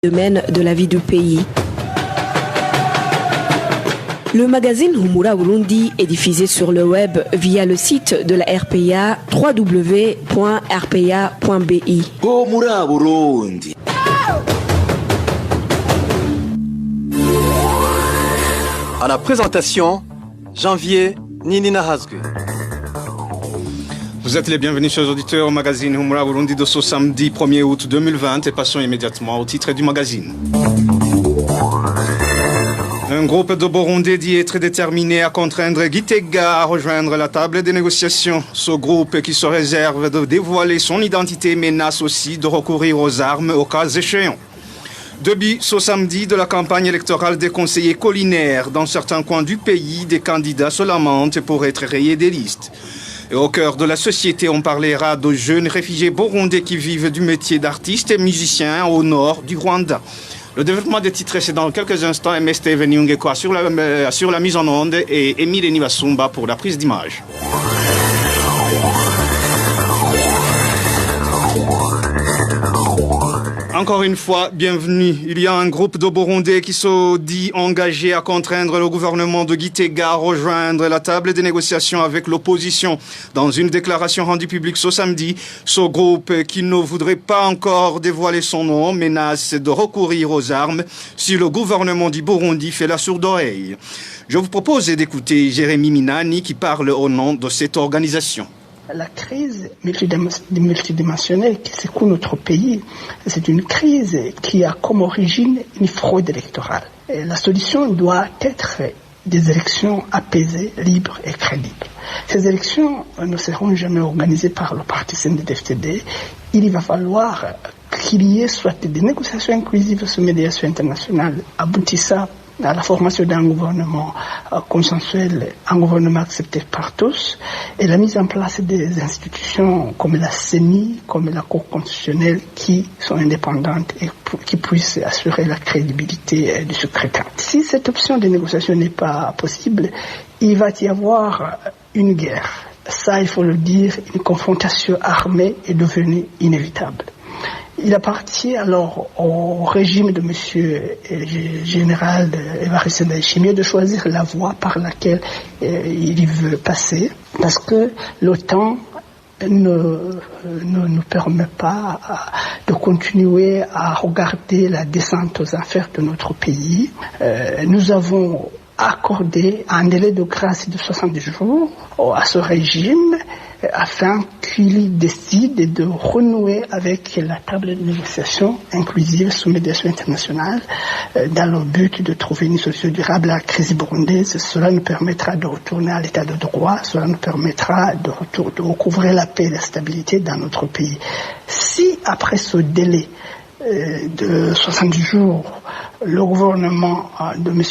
domaine de la vie du pays. Le magazine Humura Burundi est diffusé sur le web via le site de la RPA www.rpa.bi. Humura Burundi. À la présentation, Janvier Ninina Hazgue. Vous êtes les bienvenus, chers auditeurs, au magazine Humura Burundi de ce samedi 1er août 2020 et passons immédiatement au titre du magazine. Un groupe de Burundais dit être déterminé à contraindre Gitega à rejoindre la table des négociations. Ce groupe qui se réserve de dévoiler son identité menace aussi de recourir aux armes au cas échéant. Depuis ce samedi de la campagne électorale des conseillers collinaires, dans certains coins du pays, des candidats se lamentent pour être rayés des listes. Et au cœur de la société, on parlera de jeunes réfugiés burundais qui vivent du métier d'artiste et musicien au nord du Rwanda. Le développement des titres, c'est dans quelques instants. M. Steven Yungekwa sur la mise en onde et Emile Nivasumba pour la prise d'image. Encore une fois, bienvenue. Il y a un groupe de Burundais qui se dit engagé à contraindre le gouvernement de Gitega à rejoindre la table des négociations avec l'opposition. Dans une déclaration rendue publique ce samedi, ce groupe qui ne voudrait pas encore dévoiler son nom menace de recourir aux armes si le gouvernement du Burundi fait la sourde oreille. Je vous propose d'écouter Jérémy Minani qui parle au nom de cette organisation. La crise multidimensionnelle qui secoue notre pays, c'est une crise qui a comme origine une fraude électorale. Et la solution doit être des élections apaisées, libres et crédibles. Ces élections ne seront jamais organisées par le parti CNDD-FDD. Il va falloir qu'il y ait soit des négociations inclusives sous médiation internationale aboutissant à la formation d'un gouvernement consensuel, un gouvernement accepté par tous, et la mise en place des institutions comme la CENI, comme la Cour constitutionnelle, qui sont indépendantes et qui puissent assurer la crédibilité du scrutin. Si cette option de négociation n'est pas possible, il va y avoir une guerre. Ça, il faut le dire, une confrontation armée est devenue inévitable. Il appartient alors au régime de monsieur général Évariste Ndayishimiye de choisir la voie par laquelle il veut passer, parce que l'OTAN ne nous permet pas de continuer à regarder la descente aux enfers de notre pays. Nous avons accordé un délai de grâce de 70 jours à ce régime afin qu'il décide de renouer avec la table de négociation inclusive sous médiation internationale dans le but de trouver une solution durable à la crise burundaise. Cela nous permettra de retourner à l'état de droit, cela nous permettra de recouvrer la paix et la stabilité dans notre pays. Si après ce délai de 70 jours, le gouvernement de M.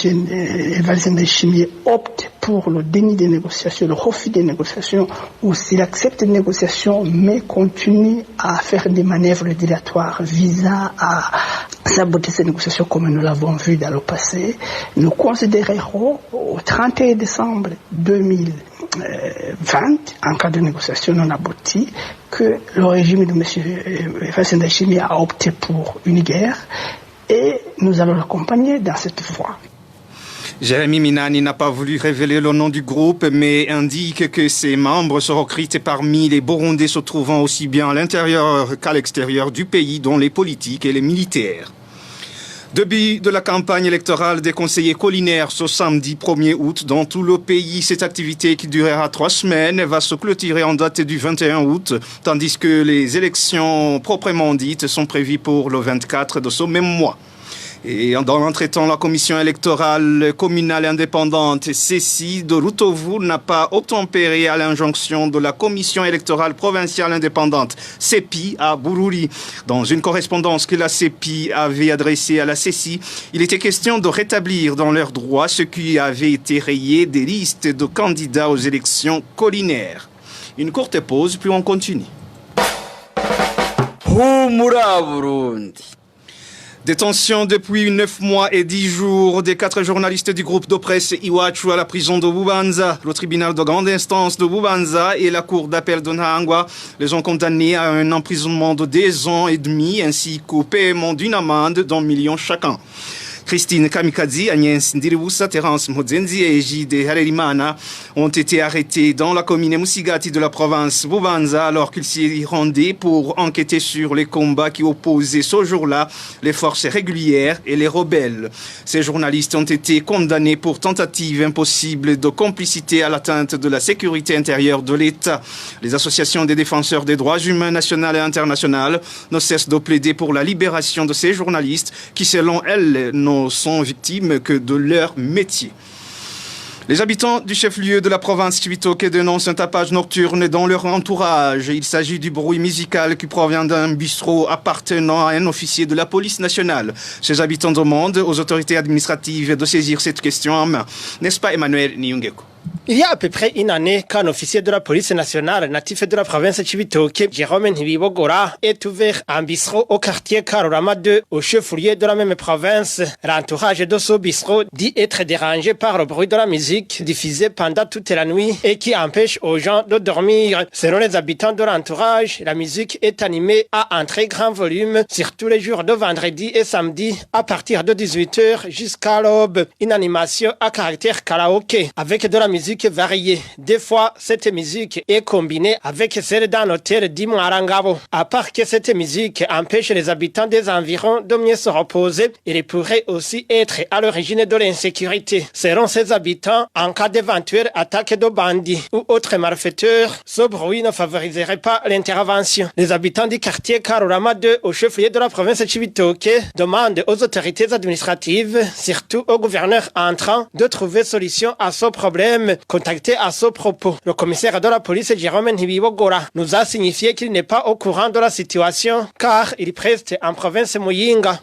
Évariste Ndayishimiye opte pour le déni des négociations, le refus des négociations, ou s'il accepte les négociations mais continue à faire des manœuvres dilatoires visant à saboter ces négociations comme nous l'avons vu dans le passé, nous considérerons au 31 décembre 2020, en cas de négociation non aboutie, que le régime de M. Évariste Ndayishimiye a opté pour une guerre et nous allons l'accompagner dans cette voie. Jérémy Minani n'a pas voulu révéler le nom du groupe, mais indique que ses membres seront recrutés parmi les Burundais se trouvant aussi bien à l'intérieur qu'à l'extérieur du pays, dont les politiques et les militaires. Début de la campagne électorale des conseillers collinaires ce samedi 1er août dans tout le pays. Cette activité qui durera 3 semaines va se clôturer en date du 21 août, tandis que les élections proprement dites sont prévues pour le 24 de ce même mois. Et dans l'entretemps, la commission électorale communale indépendante CECI de Rutovu n'a pas obtempéré à l'injonction de la commission électorale provinciale indépendante CEPI à Bururi. Dans une correspondance que la CEPI avait adressée à la CECI, il était question de rétablir dans leurs droits ce qui avait été rayé des listes de candidats aux élections collinaires. Une courte pause, puis on continue. Humura Burundi. Détention depuis 9 mois et 10 jours des 4 journalistes du groupe de presse Iwachu à la prison de Bubanza. Le tribunal de grande instance de Bubanza et la cour d'appel de Nahangwa les ont condamnés à un emprisonnement de 2 ans et demi ainsi qu'au paiement d'une amende d'1 million chacun. Christine Kamikazi, Agnès Ndiribusa, Terence Modzenzi et J.D. Harerimana ont été arrêtés dans la commune Musigati de la province Bubanza alors qu'ils s'y rendaient pour enquêter sur les combats qui opposaient ce jour-là les forces régulières et les rebelles. Ces journalistes ont été condamnés pour tentative impossible de complicité à l'atteinte de la sécurité intérieure de l'État. Les associations des défenseurs des droits humains nationales et internationales ne cessent de plaider pour la libération de ces journalistes qui, selon elles, ne sont victimes que de leur métier. Les habitants du chef-lieu de la province Chibitoke dénoncent un tapage nocturne dans leur entourage. Il s'agit du bruit musical qui provient d'un bistrot appartenant à un officier de la police nationale. Ces habitants demandent aux autorités administratives de saisir cette question en main. N'est-ce pas, Emmanuel Niungeko? Il y a à peu près une année qu'un officier de la police nationale natif de la province de Chibitoke, Jérôme Ntibibogora, est ouvert un bistrot au quartier Karurama 2, au chef-lieu de la même province. L'entourage de ce bistrot dit être dérangé par le bruit de la musique diffusée pendant toute la nuit et qui empêche aux gens de dormir. Selon les habitants de l'entourage, la musique est animée à un très grand volume sur tous les jours de vendredi et samedi à partir de 18h jusqu'à l'aube. Une animation à caractère karaoké avec de la musique variée. Des fois, cette musique est combinée avec celle d'un hôtel d'Imwarangabo. À part que cette musique empêche les habitants des environs de mieux se reposer, il pourrait aussi être à l'origine de l'insécurité. Selon ces habitants, en cas d'éventuelle attaque de bandits ou autres malfaiteurs, ce bruit ne favoriserait pas l'intervention. Les habitants du quartier Karurama 2 au chef-lieu de la province de Chibitoke demandent aux autorités administratives, surtout au gouverneur entrant, de trouver solution à ce problème. Contacté à ce propos, le commissaire de la police Jérôme Ntibibogora nous a signifié qu'il n'est pas au courant de la situation car il reste en province Muyinga.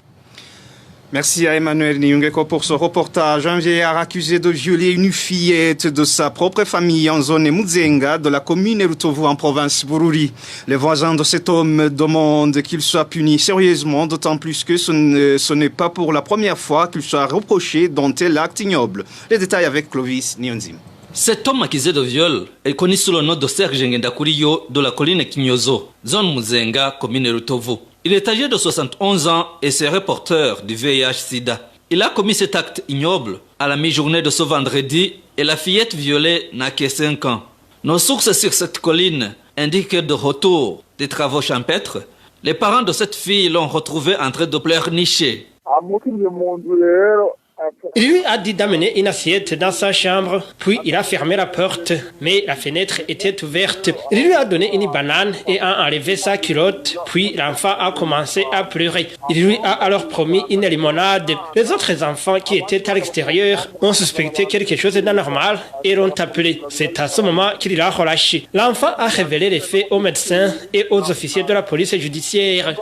Merci à Emmanuel Niungeko pour ce reportage. Un vieillard accusé de violer une fillette de sa propre famille en zone Muzenga de la commune Rutovu en province Bururi. Les voisins de cet homme demandent qu'il soit puni sérieusement, d'autant plus que ce n'est pas pour la première fois qu'il soit reproché d'un tel acte ignoble. Les détails avec Clovis Nyonzim. Cet homme accusé de viol est connu sous le nom de Serge Ngendakuriyo de la colline Kinyozo, zone Muzenga, commune Rutovu. Il est âgé de 71 ans et serait porteur du VIH-Sida. Il a commis cet acte ignoble à la mi-journée de ce vendredi et la fillette violée n'a que 5 ans. Nos sources sur cette colline indiquent que de retour des travaux champêtres, les parents de cette fille l'ont retrouvée en train de pleurnicher. Il lui a dit d'amener une assiette dans sa chambre, puis il a fermé la porte, mais la fenêtre était ouverte. Il lui a donné une banane et a enlevé sa culotte, puis l'enfant a commencé à pleurer. Il lui a alors promis une limonade. Les autres enfants qui étaient à l'extérieur ont suspecté quelque chose d'anormal et l'ont appelé. C'est à ce moment qu'il l'a relâché. L'enfant a révélé les faits aux médecins et aux officiers de la police judiciaire.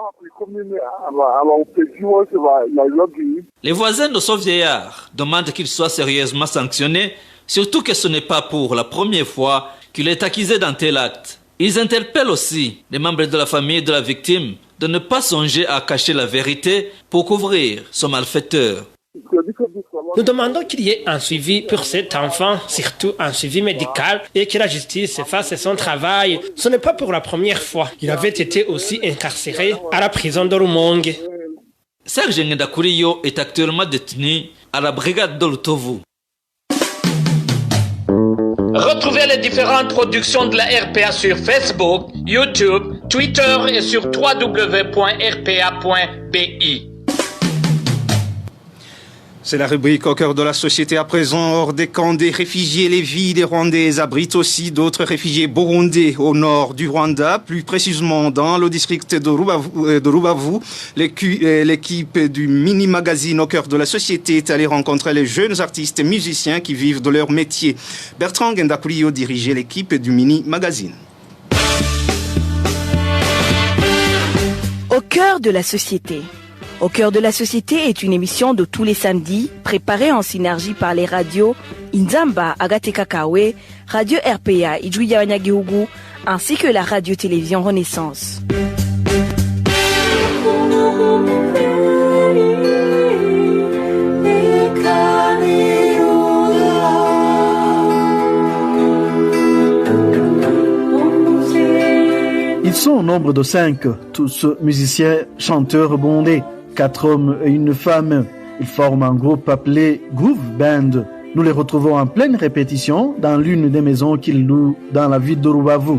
Les voisins de ce vieillard demandent qu'il soit sérieusement sanctionné, surtout que ce n'est pas pour la première fois qu'il est accusé d'un tel acte. Ils interpellent aussi les membres de la famille de la victime de ne pas songer à cacher la vérité pour couvrir ce malfaiteur. Nous demandons qu'il y ait un suivi pour cet enfant, surtout un suivi médical, et que la justice fasse son travail. Ce n'est pas pour la première fois. Il avait été aussi incarcéré à la prison de Rumonge. Serge Ngendakuriyo est actuellement détenu à la brigade de Rutovu. Retrouvez les différentes productions de la RPA sur Facebook, YouTube, Twitter et sur www.rpa.bi. C'est la rubrique au cœur de la société à présent. Hors des camps des réfugiés, les villes rwandaises abritent aussi d'autres réfugiés burundais au nord du Rwanda, plus précisément dans le district de Rubavu. L'équipe du mini-magazine au cœur de la société est allée rencontrer les jeunes artistes et musiciens qui vivent de leur métier. Bertrand Ngendakuriyo dirigeait l'équipe du mini-magazine. Au cœur de la société. Au cœur de la société est une émission de tous les samedis, préparée en synergie par les radios Inzamba, Agateka Kawe, Radio RPA, Ijwi Yabanyagihugu, ainsi que la radio-télévision Renaissance. au nombre de 5, tous musiciens, chanteurs bondés, 4 hommes et une femme. Ils forment un groupe appelé Groove Band. Nous les retrouvons en pleine répétition dans l'une des maisons qu'ils louent dans la ville de Rubavu.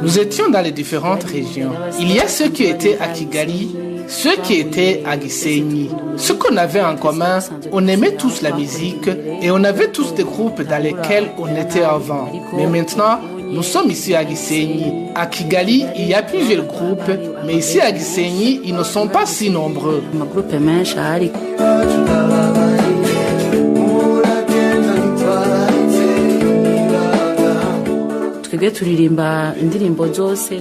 Nous étions dans les différentes régions. Il y a ceux qui étaient à Kigali, ceux qui étaient à Gisenyi. Ce qu'on avait en commun, on aimait tous la musique et on avait tous des groupes dans lesquels on était avant. Mais maintenant, nous sommes ici à Gisenyi. À Kigali, il y a plusieurs groupes, mais ici à Gisenyi, ils ne sont pas si nombreux.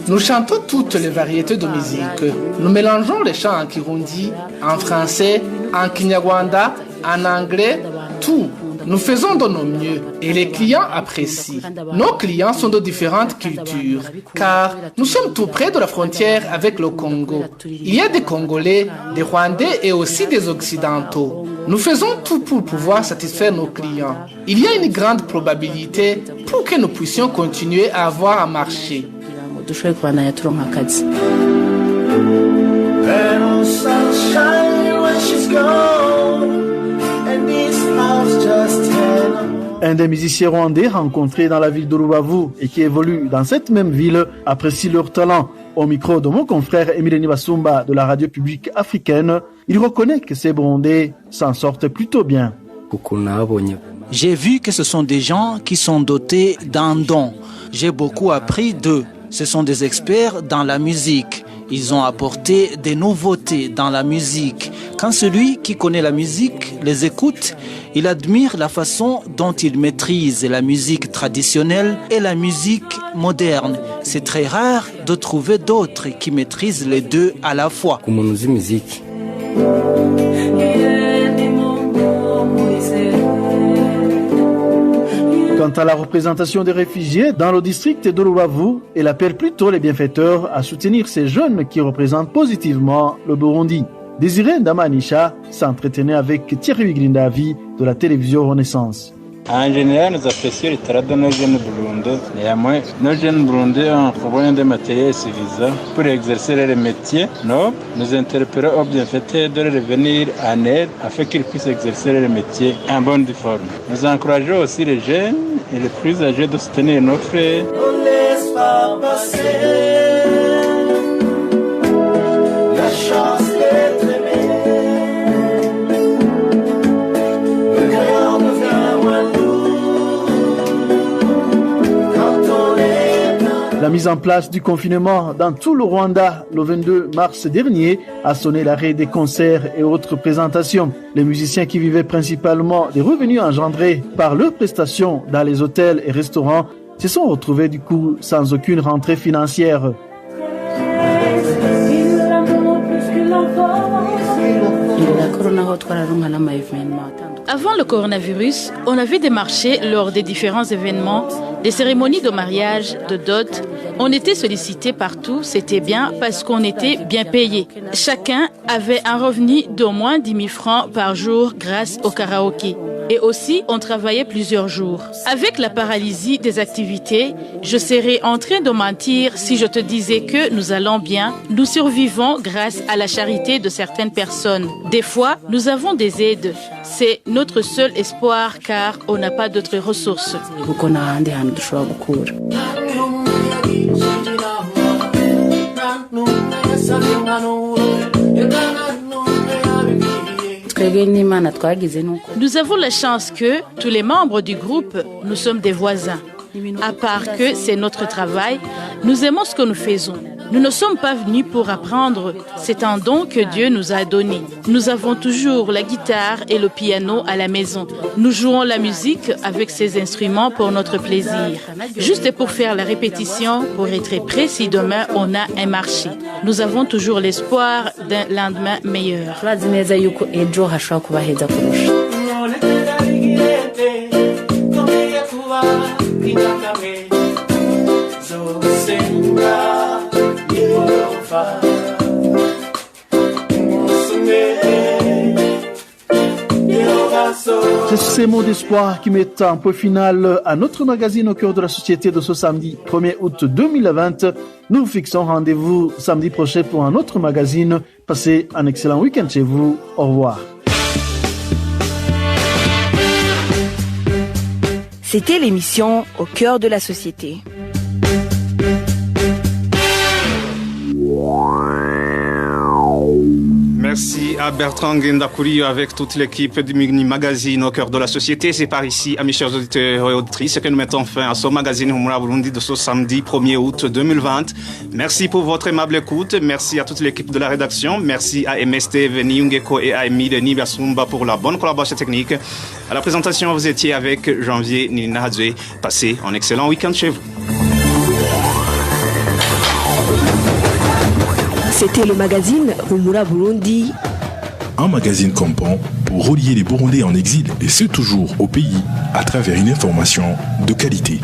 Nous chantons toutes les variétés de musique. Nous mélangeons les chants en kirundi, en français, en kinyarwanda, en anglais, tout. Nous faisons de nos mieux et les clients apprécient. Nos clients sont de différentes cultures, car nous sommes tout près de la frontière avec le Congo. Il y a des Congolais, des Rwandais et aussi des Occidentaux. Nous faisons tout pour pouvoir satisfaire nos clients. Il y a une grande probabilité pour que nous puissions continuer à avoir un marché. Un des musiciens rwandais rencontrés dans la ville de Rubavu et qui évolue dans cette même ville apprécie leur talent. Au micro de mon confrère Emile Nibasumba de la radio publique africaine, il reconnaît que ces Burundais s'en sortent plutôt bien. J'ai vu que ce sont des gens qui sont dotés d'un don. J'ai beaucoup appris d'eux. Ce sont des experts dans la musique. Ils ont apporté des nouveautés dans la musique. Quand celui qui connaît la musique les écoute, il admire la façon dont ils maîtrisent la musique traditionnelle et la musique moderne. C'est très rare de trouver d'autres qui maîtrisent les deux à la fois. Quant à la représentation des réfugiés dans le district de Rubavu, elle appelle plutôt les bienfaiteurs à soutenir ces jeunes qui représentent positivement le Burundi. Désiré Ndamanisha s'entretenait avec Thierry Wiglindavi de la télévision Renaissance. En général, nous apprécions le talent de nos jeunes burundais. Néanmoins, nos jeunes burundais ont besoin de matériel suffisant pour exercer leur métier. Nous interpellons aux bienfaiteurs de revenir en aide afin qu'ils puissent exercer leur métier en bonne forme. Nous encourageons aussi les jeunes et les plus âgés de soutenir nos frères. On laisse pas passer la chance d'être aimé. La mise en place du confinement dans tout le Rwanda le 22 mars dernier a sonné l'arrêt des concerts et autres présentations. Les musiciens qui vivaient principalement des revenus engendrés par leurs prestations dans les hôtels et restaurants se sont retrouvés du coup sans aucune rentrée financière. Avant le coronavirus, on avait des marchés lors des différents événements, des cérémonies de mariage, de dot. On était sollicité partout, c'était bien parce qu'on était bien payé. Chacun avait un revenu d'au moins 10 000 francs par jour grâce au karaoké. Et aussi, on travaillait plusieurs jours. Avec la paralysie des activités, je serais en train de mentir si je te disais que nous allons bien. Nous survivons grâce à la charité de certaines personnes. Des fois, nous avons des aides. C'est notre seul espoir car on n'a pas d'autres ressources. Nous avons la chance que tous les membres du groupe, nous sommes des voisins. À part que c'est notre travail, nous aimons ce que nous faisons. Nous ne sommes pas venus pour apprendre, c'est un don que Dieu nous a donné. Nous avons toujours la guitare et le piano à la maison. Nous jouons la musique avec ces instruments pour notre plaisir. Juste pour faire la répétition, pour être prêt si demain on a un marché. Nous avons toujours l'espoir d'un lendemain meilleur. So C'est ces mots d'espoir qui mettent un point final à notre magazine au cœur de la société de ce samedi 1er août 2020. Nous fixons rendez-vous samedi prochain pour un autre magazine. Passez un excellent week-end chez vous. Au revoir. C'était l'émission Au cœur de la société. Merci à Bertrand Ngendakouri avec toute l'équipe du mini magazine Au cœur de la société. C'est par ici, à mes chers auditeurs et auditrices, que nous mettons fin à ce magazine Humura Burundi de ce samedi 1er août 2020. Merci pour votre aimable écoute. Merci à toute l'équipe de la rédaction. Merci à MST, Veni Ungeko et à Emile Nibersumba pour la bonne collaboration technique. À la présentation, vous étiez avec Janvier Nina Hadze. Passez un excellent week-end chez vous. C'était le magazine Humura Burundi. Un magazine comprend pour relier les Burundais en exil et ceux toujours au pays à travers une information de qualité.